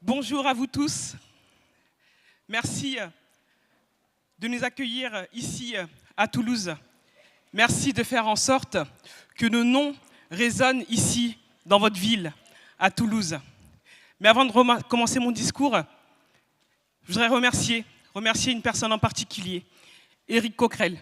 Bonjour à vous tous. Merci de nous accueillir ici à Toulouse. Merci de faire en sorte que nos noms résonnent ici, dans votre ville, à Toulouse. Mais avant de commencer mon discours, je voudrais remercier une personne en particulier, Éric Coquerel.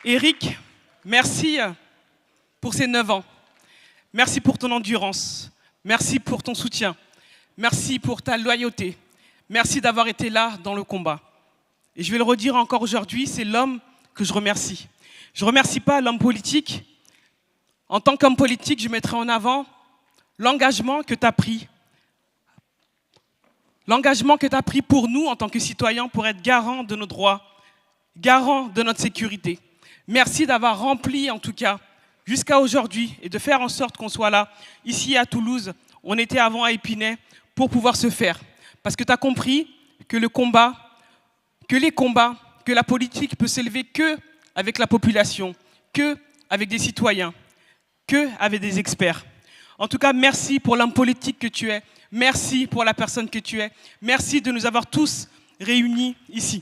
Éric, merci pour ces 9 ans. Merci pour ton endurance. Merci pour ton soutien. Merci pour ta loyauté. Merci d'avoir été là dans le combat. Et je vais le redire encore aujourd'hui, c'est l'homme que je remercie. Je ne remercie pas l'homme politique. En tant qu'homme politique, je mettrai en avant l'engagement que tu as pris. L'engagement que tu as pris pour nous en tant que citoyens, pour être garant de nos droits, garant de notre sécurité. Merci d'avoir rempli, en tout cas, jusqu'à aujourd'hui, et de faire en sorte qu'on soit là, ici à Toulouse. On était avant à Épinay, pour pouvoir se faire. Parce que tu as compris que les combats, que la politique peut s'élever que avec la population, que avec des citoyens, que avec des experts. En tout cas, merci pour l'homme politique que tu es. Merci pour la personne que tu es. Merci de nous avoir tous réunis ici.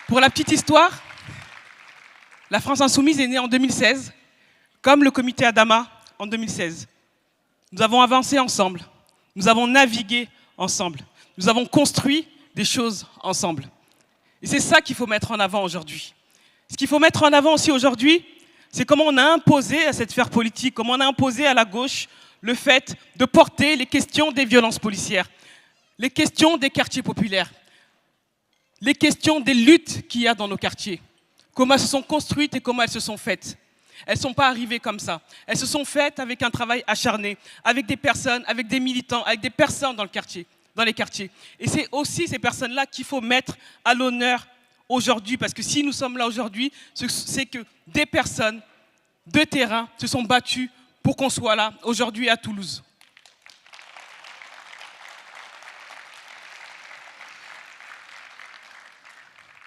Pour la petite histoire, la France Insoumise est née en 2016, comme le comité Adama en 2016. Nous avons avancé ensemble, nous avons navigué ensemble, nous avons construit des choses ensemble. Et c'est ça qu'il faut mettre en avant aujourd'hui. Ce qu'il faut mettre en avant aussi aujourd'hui, c'est comment on a imposé à cette sphère politique, comment on a imposé à la gauche le fait de porter les questions des violences policières, les questions des quartiers populaires, les questions des luttes qu'il y a dans nos quartiers, comment elles se sont construites et comment elles se sont faites. Elles ne sont pas arrivées comme ça. Elles se sont faites avec un travail acharné, avec des personnes, avec des militants, avec des personnes dans les quartiers. Et c'est aussi ces personnes-là qu'il faut mettre à l'honneur aujourd'hui, parce que si nous sommes là aujourd'hui, c'est que des personnes de terrain se sont battues pour qu'on soit là aujourd'hui à Toulouse.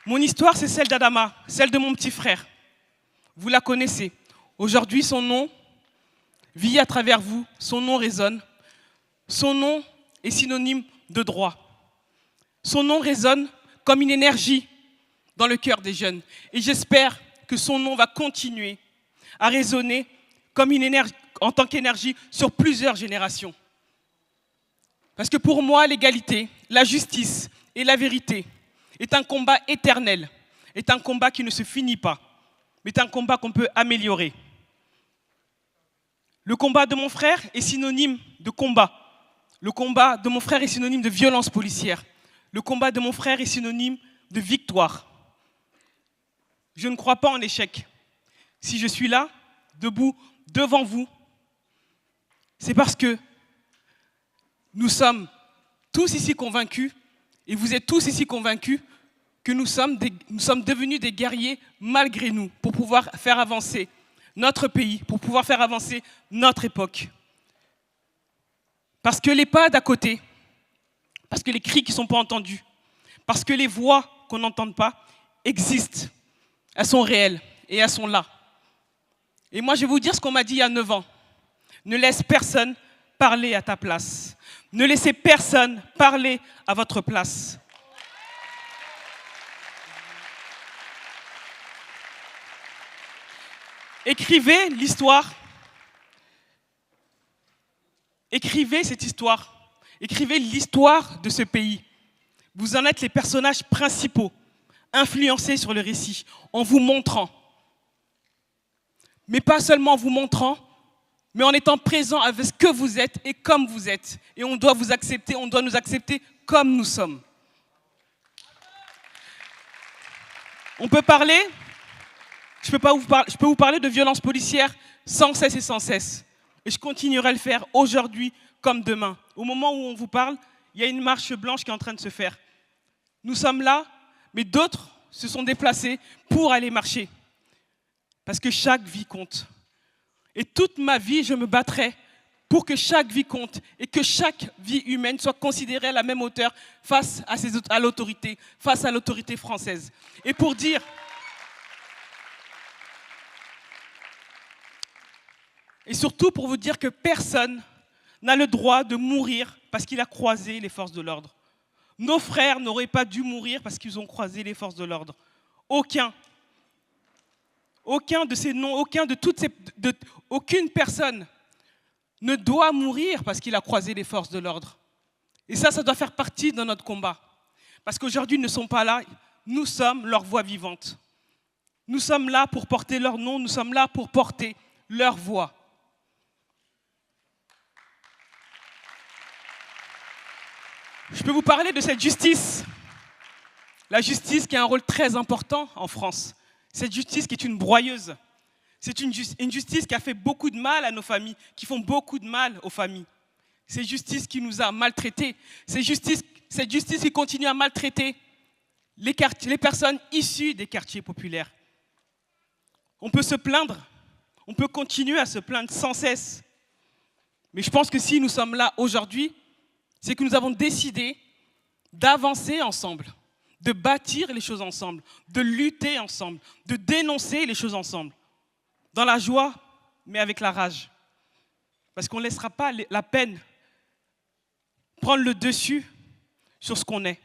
Mon histoire, c'est celle d'Adama, celle de mon petit frère. Vous la connaissez. Aujourd'hui, son nom vit à travers vous, son nom résonne. Son nom est synonyme de droit. Son nom résonne comme une énergie dans le cœur des jeunes. Et j'espère que son nom va continuer à résonner comme une énergie, en tant qu'énergie sur plusieurs générations. Parce que pour moi, l'égalité, la justice et la vérité est un combat éternel, est un combat qui ne se finit pas, mais est un combat qu'on peut améliorer. Le combat de mon frère est synonyme de combat. Le combat de mon frère est synonyme de violence policière. Le combat de mon frère est synonyme de victoire. Je ne crois pas en échec. Si je suis là, debout, devant vous, c'est parce que nous sommes tous ici convaincus, et vous êtes tous ici convaincus, que nous sommes devenus des guerriers malgré nous, pour pouvoir faire avancer notre pays, pour pouvoir faire avancer notre époque. Parce que les pas d'à côté, parce que les cris qui ne sont pas entendus, parce que les voix qu'on n'entend pas existent. Elles sont réelles et elles sont là. Et moi, je vais vous dire ce qu'on m'a dit il y a 9 ans. Ne laisse personne parler à ta place. Ne laissez personne parler à votre place. Écrivez l'histoire. Écrivez cette histoire. Écrivez l'histoire de ce pays. Vous en êtes les personnages principaux, influencés sur le récit, en vous montrant. Mais pas seulement en vous montrant, mais en étant présent avec ce que vous êtes et comme vous êtes. Et on doit vous accepter, on doit nous accepter comme nous sommes. On peut parler, je peux vous parler de violence policière sans cesse et sans cesse. Et je continuerai à le faire aujourd'hui comme demain. Au moment où on vous parle, il y a une marche blanche qui est en train de se faire. Nous sommes là, mais d'autres se sont déplacés pour aller marcher. Parce que chaque vie compte. Et toute ma vie, je me battrai pour que chaque vie compte et que chaque vie humaine soit considérée à la même hauteur face à l'autorité française. Et pour dire, et surtout pour vous dire que personne n'a le droit de mourir parce qu'il a croisé les forces de l'ordre. Nos frères n'auraient pas dû mourir parce qu'ils ont croisé les forces de l'ordre. Aucun. Aucun de ces noms, aucune personne ne doit mourir parce qu'il a croisé les forces de l'ordre. Et ça doit faire partie de notre combat. Parce qu'aujourd'hui, ils ne sont pas là, nous sommes leur voix vivante. Nous sommes là pour porter leur nom, nous sommes là pour porter leur voix. Je peux vous parler de cette justice. La justice qui a un rôle très important en France. Cette justice qui est une broyeuse. C'est une justice qui a fait beaucoup de mal à nos familles, qui font beaucoup de mal aux familles. C'est justice qui nous a maltraités. Cette justice qui continue à maltraiter les personnes issues des quartiers populaires. On peut se plaindre, on peut continuer à se plaindre sans cesse. Mais je pense que si nous sommes là aujourd'hui, c'est que nous avons décidé d'avancer ensemble, de bâtir les choses ensemble, de lutter ensemble, de dénoncer les choses ensemble. Dans la joie, mais avec la rage. Parce qu'on ne laissera pas la peine prendre le dessus sur ce qu'on est.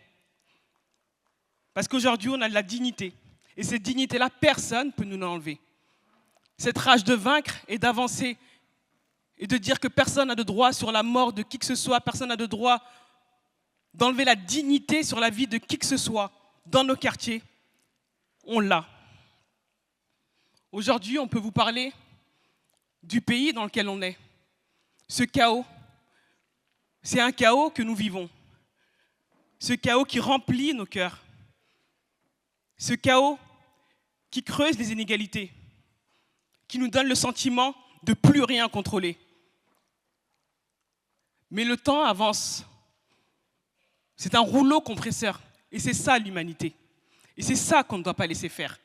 Parce qu'aujourd'hui, on a de la dignité. Et cette dignité-là, personne ne peut nous l'enlever. Cette rage de vaincre et d'avancer et de dire que personne n'a de droit sur la mort de qui que ce soit, personne n'a de droit d'enlever la dignité sur la vie de qui que ce soit dans nos quartiers, on l'a. Aujourd'hui, on peut vous parler du pays dans lequel on est. Ce chaos, c'est un chaos que nous vivons. Ce chaos qui remplit nos cœurs. Ce chaos qui creuse les inégalités, qui nous donne le sentiment de plus rien contrôler. Mais le temps avance. C'est un rouleau compresseur. Et c'est ça l'humanité. Et c'est ça qu'on ne doit pas laisser faire.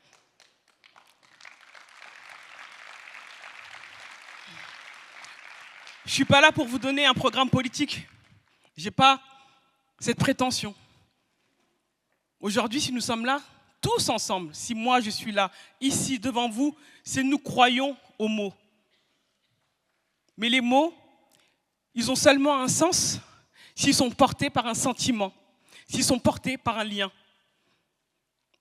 Je ne suis pas là pour vous donner un programme politique. Je n'ai pas cette prétention. Aujourd'hui, si nous sommes là, tous ensemble, si moi je suis là, ici, devant vous, c'est nous croyons aux mots. Mais les mots, ils ont seulement un sens s'ils sont portés par un sentiment, s'ils sont portés par un lien.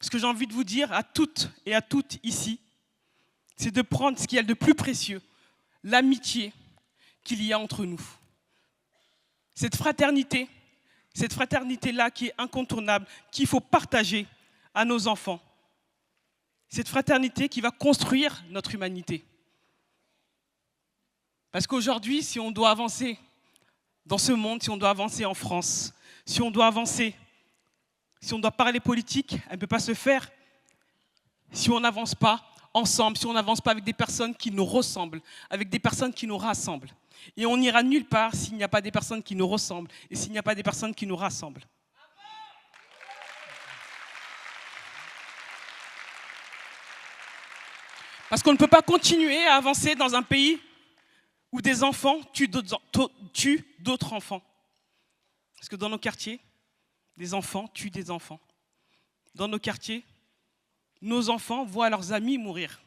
Ce que j'ai envie de vous dire à toutes et à toutes ici, c'est de prendre ce qu'il y a de plus précieux, l'amitié qu'il y a entre nous. Cette fraternité-là qui est incontournable, qu'il faut partager à nos enfants. Cette fraternité qui va construire notre humanité. Parce qu'aujourd'hui, si on doit avancer dans ce monde, si on doit avancer en France, si on doit avancer, si on doit parler politique, elle ne peut pas se faire si on n'avance pas ensemble, si on n'avance pas avec des personnes qui nous ressemblent, avec des personnes qui nous rassemblent. Et on n'ira nulle part s'il n'y a pas des personnes qui nous ressemblent et s'il n'y a pas des personnes qui nous rassemblent. Parce qu'on ne peut pas continuer à avancer dans un pays où des enfants tuent d'autres enfants. Parce que dans nos quartiers, des enfants tuent des enfants. Dans nos quartiers, nos enfants voient leurs amis mourir.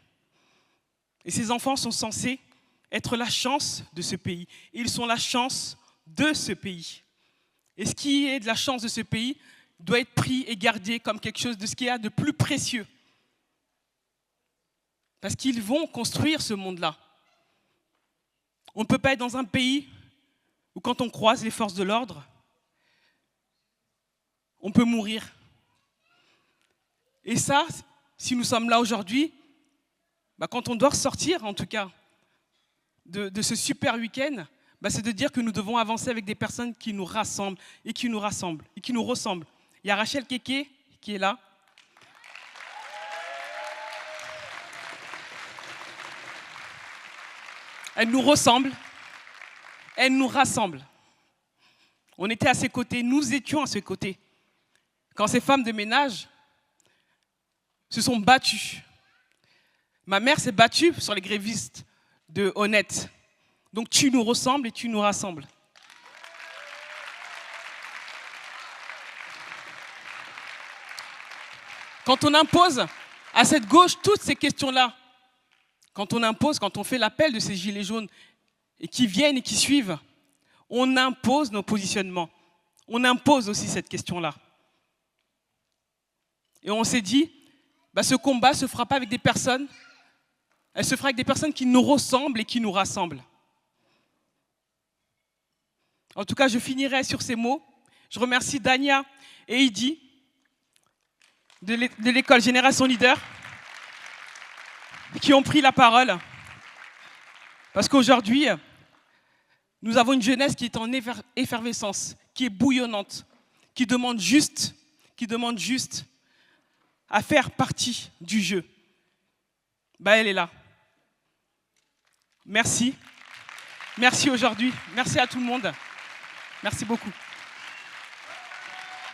Et ces enfants sont censés être la chance de ce pays. Et ils sont la chance de ce pays. Et ce qui est de la chance de ce pays doit être pris et gardé comme quelque chose de ce qu'il y a de plus précieux. Parce qu'ils vont construire ce monde-là. On ne peut pas être dans un pays où quand on croise les forces de l'ordre, on peut mourir. Et ça, si nous sommes là aujourd'hui, quand on doit ressortir en tout cas de ce super week-end, c'est de dire que nous devons avancer avec des personnes qui nous rassemblent et qui nous rassemblent et qui nous ressemblent. Il y a Rachel Keke qui est là. Elle nous ressemble, elle nous rassemble. On était à ses côtés, nous étions à ses côtés. Quand ces femmes de ménage se sont battues. Ma mère s'est battue sur les grévistes de Honnête. Donc tu nous ressembles et tu nous rassembles. Quand on impose à cette gauche toutes ces questions-là, quand on fait l'appel de ces gilets jaunes et qui viennent et qui suivent, on impose nos positionnements. On impose aussi cette question-là. Et on s'est dit, ce combat ne se fera pas avec des personnes, elle se fera avec des personnes qui nous ressemblent et qui nous rassemblent. En tout cas, je finirai sur ces mots. Je remercie Dania et Idi de l'école Génération Leader qui ont pris la parole. Parce qu'aujourd'hui, nous avons une jeunesse qui est en effervescence, qui est bouillonnante, qui demande juste à faire partie du jeu. Elle est là. Merci. Merci aujourd'hui. Merci à tout le monde. Merci beaucoup.